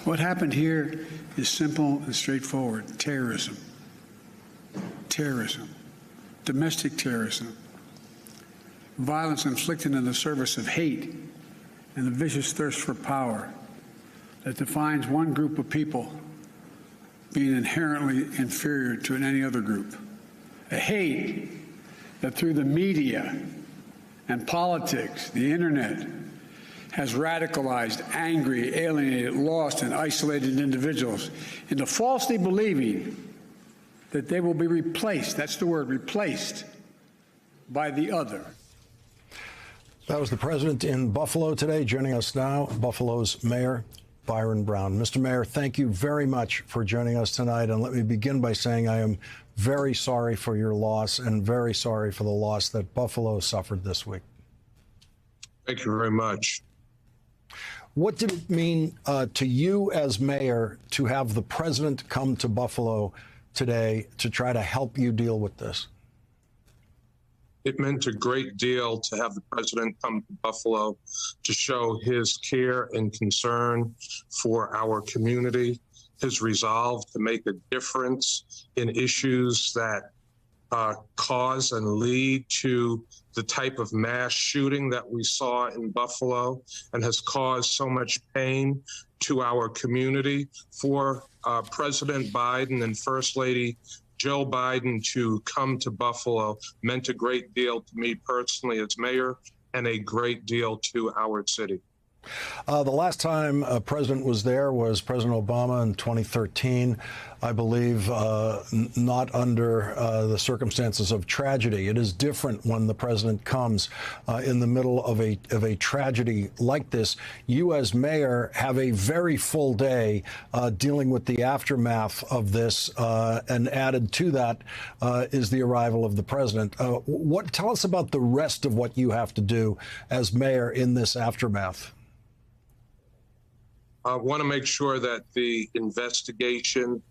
What happened here is simple and straightforward. Terrorism. Terrorism. Domestic terrorism. Violence inflicted in the service of hate and the vicious thirst for power that defines one group of people being inherently inferior to any other group. A hate that through the media and politics, the internet, has radicalized, angry, alienated, lost, and isolated individuals into falsely believing that they will be replaced, that's the word, replaced, by the other. That was the president in Buffalo today. Joining us now, Buffalo's Mayor Byron Brown. Mr. Mayor, thank you very much for joining us tonight. And let me begin by saying I am very sorry for your loss and very sorry for the loss that Buffalo suffered this week. Thank you very much. What did it mean to you as mayor to have the president come to Buffalo today to try to help you deal with this? It meant a great deal to have the president come to Buffalo to show his care and concern for our community, his resolve to make a difference in issues that cause and lead to the type of mass shooting that we saw in Buffalo and has caused so much pain to our community. For President Biden and First Lady Joe Biden to come to Buffalo meant a great deal to me personally as mayor and a great deal to our city. The last time a president was there was President Obama in 2013, I believe, not under the circumstances of tragedy. It is different when the president comes in the middle of a tragedy like this. You as mayor have a very full day dealing with the aftermath of this, and added to that is the arrival of the president. Tell us about the rest of what you have to do as mayor in this aftermath. I want to make sure that the investigation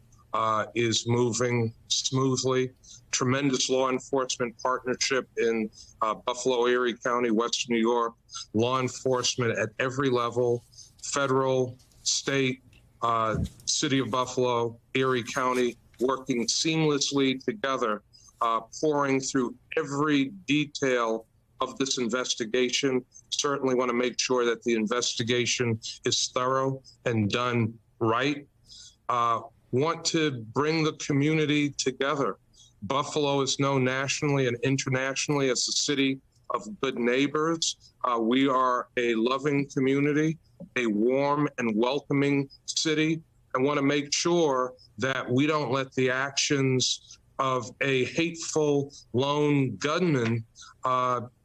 is moving smoothly. Tremendous law enforcement partnership in Buffalo, Erie County, Western New York. Law enforcement at every level, federal, state, city of Buffalo, Erie County, working seamlessly together, pouring through every detail of this investigation. Certainly want to make sure that the investigation is thorough and done right. Want to bring the community together. Buffalo is known nationally and internationally as the city of good neighbors. We are a loving community, a warm and welcoming city. I want to make sure that we don't let the actions of a hateful lone gunman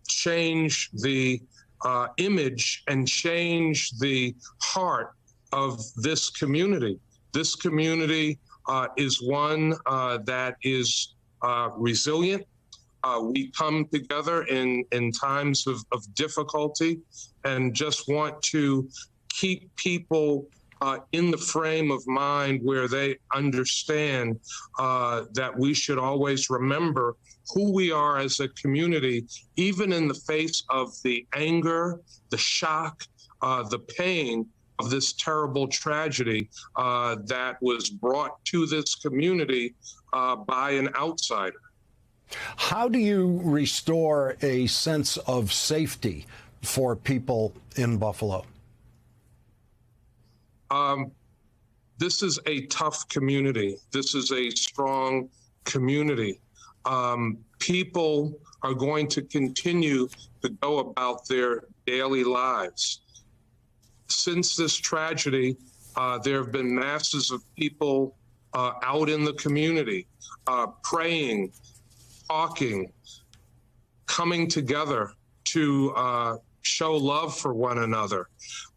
change the image and change the heart of this community. This community is one that is resilient. We come together in times of difficulty and just want to keep people in the frame of mind where they understand that we should always remember who we are as a community, even in the face of the anger, the shock, the pain of this terrible tragedy that was brought to this community by an outsider. How do you restore a sense of safety for people in Buffalo? This is a tough community. This is a strong community. People are going to continue to go about their daily lives. Since this tragedy, there have been masses of people out in the community, praying, talking, coming together to show love for one another.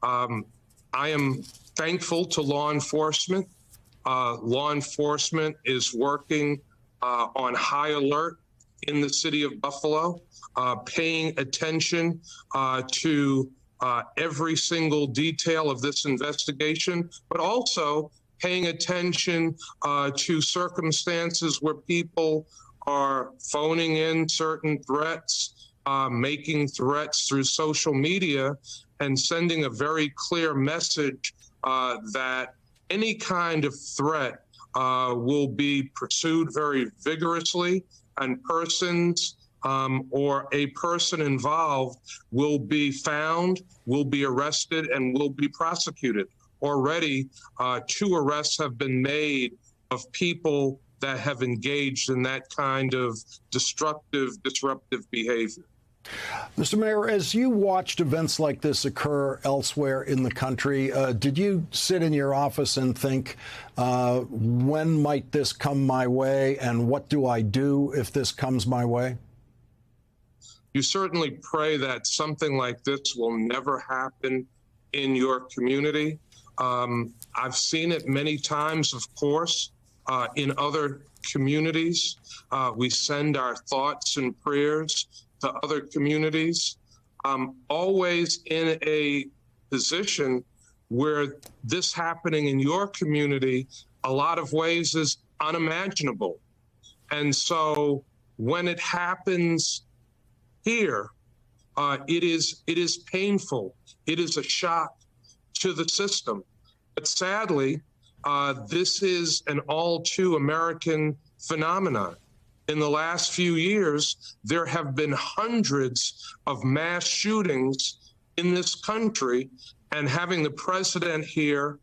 I am thankful to law enforcement. Law enforcement is working on high alert in the city of Buffalo, paying attention to every single detail of this investigation, but also paying attention to circumstances where people are phoning in certain threats, making threats through social media, and sending a very clear message that any kind of threat will be pursued very vigorously, and persons or a person involved will be found, will be arrested, and will be prosecuted. Already, 2 arrests have been made of people that have engaged in that kind of destructive, disruptive behavior. Mr. Mayor, as you watched events like this occur elsewhere in the country, did you sit in your office and think, when might this come my way, and what do I do if this comes my way? You certainly pray that something like this will never happen in your community. I've seen it many times, of course, in other communities. We send our thoughts and prayers to other communities, always in a position where this happening in your community, a lot of ways, is unimaginable. And so when it happens here, it is painful. It is a shock to the system. But sadly, this is an all too American phenomenon. In the last few years, there have been hundreds of mass shootings in this country, and having the president here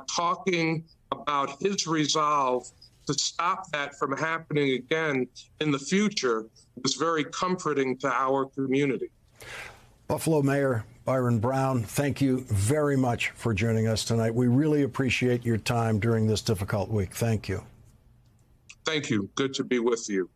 talking about his resolve to stop that from happening again in the future was very comforting to our community. Buffalo Mayor Byron Brown, thank you very much for joining us tonight. We really appreciate your time during this difficult week. Thank you. Thank you. Good to be with you.